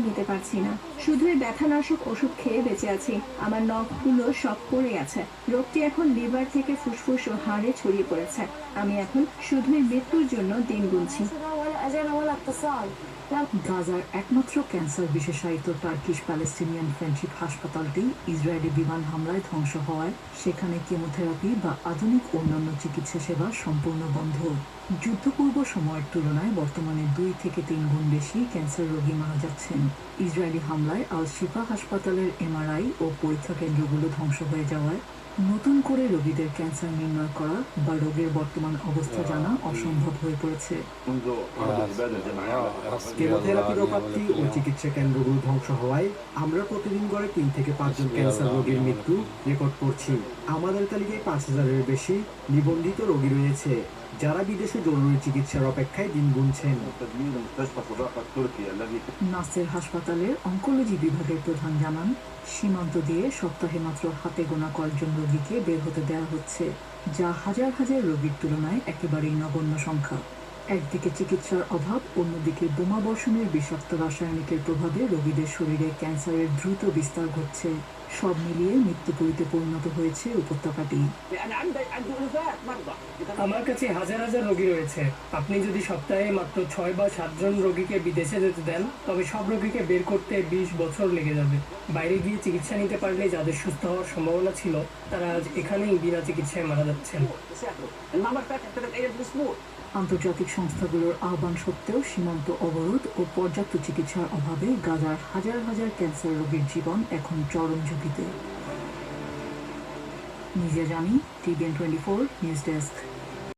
নিতে পারছি না, শুধুই ব্যথানাশক ওষুধ খেয়ে বেঁচে আছি। আমার নখগুলো সব পড়ে গেছে। রোগটি এখন লিভার থেকে ফুসফুস ও হাড়ে ছড়িয়ে পড়েছে। আমি এখন শুধুই মৃত্যুর জন্য দিন গুনছি। গাজার একমাত্র ক্যান্সার বিশেষায়িত টার্কিশ প্যালেস্টিনিয়ান ফ্রেন্ডশিপ হাসপাতালটি ইসরায়েলি বিমান হামলায় ধ্বংস হওয়ায় সেখানে কেমোথেরাপি বা আধুনিক অন্যান্য চিকিৎসা সেবা সম্পূর্ণ বন্ধ। যুদ্ধপূর্ব সময়ের তুলনায় বর্তমানে 2 থেকে 3 গুণ বেশি ক্যান্সার রোগী মারা যাচ্ছেন। ইসরায়েলি হামলায় আল শিফা হাসপাতালের এমআরআই ও পরীক্ষা কেন্দ্রগুলো ধ্বংস হয়ে যাওয়ায় নতুন করে রোগীদের ক্যান্সার নির্ণয় করা বা রোগের বর্তমান অবস্থা জানা অসম্ভব হয়ে পড়েছে। কেমোথেরাপি রোগী ও চিকিৎসা কেন্দ্রগুলো ধ্বংস হওয়ায় আমরা প্রতিদিন গড়ে 3 থেকে 5 জন ক্যান্সার রোগীর মৃত্যু রেকর্ড করছি। আমাদের তালিকায় 5000-এর বেশি নিবন্ধিত রোগী রয়েছে, যারা বিদেশে জরুরি চিকিৎসার অপেক্ষায় দিন গুনছেন। নাসের হাসপাতালের অঙ্কোলজি বিভাগের প্রধান জানান, সীমান্ত দিয়ে সপ্তাহে মাত্র হাতে গোনা কয়েকজন রোগীকে বের হতে দেওয়া হচ্ছে, যা হাজার হাজার রোগীর তুলনায় একেবারেই নগণ্য সংখ্যা। একদিকে চিকিৎসার অভাব, অন্যদিকে বোমা বর্ষণের বিষাক্ত রাসায়নিকের প্রভাবে রোগীদের শরীরে ক্যান্সারের দ্রুত বিস্তার ঘটছে। সব মিলিয়ে মৃত্যুপুরীতে পরিণত হয়েছে উপত্যকাটি। আমার কাছে হাজার হাজার রোগী রয়েছে। আপনি যদি সপ্তাহে মাত্র 6 বা 7 জন রোগীকে বিদেশে যেতে দেন, তবে সব রোগীকে বের করতে 20 বছর লেগে যাবে। বাইরে গিয়ে চিকিৎসা নিতে পারলে যাদের সুস্থ হওয়ার সম্ভাবনা ছিল, তারা আজ এখানেই বিনা চিকিৎসায় মারা যাচ্ছেন। আন্তর্জাতিক সংস্থাগুলোর আহ্বান সত্ত্বেও সীমান্ত অবরোধ ও পর্যাপ্ত চিকিৎসার অভাবে গাজার হাজার হাজার ক্যান্সার রোগীর জীবন এখন চরম ঝুঁকিতে। নিজে জানি, TVN24 নিউজ ডেস্ক।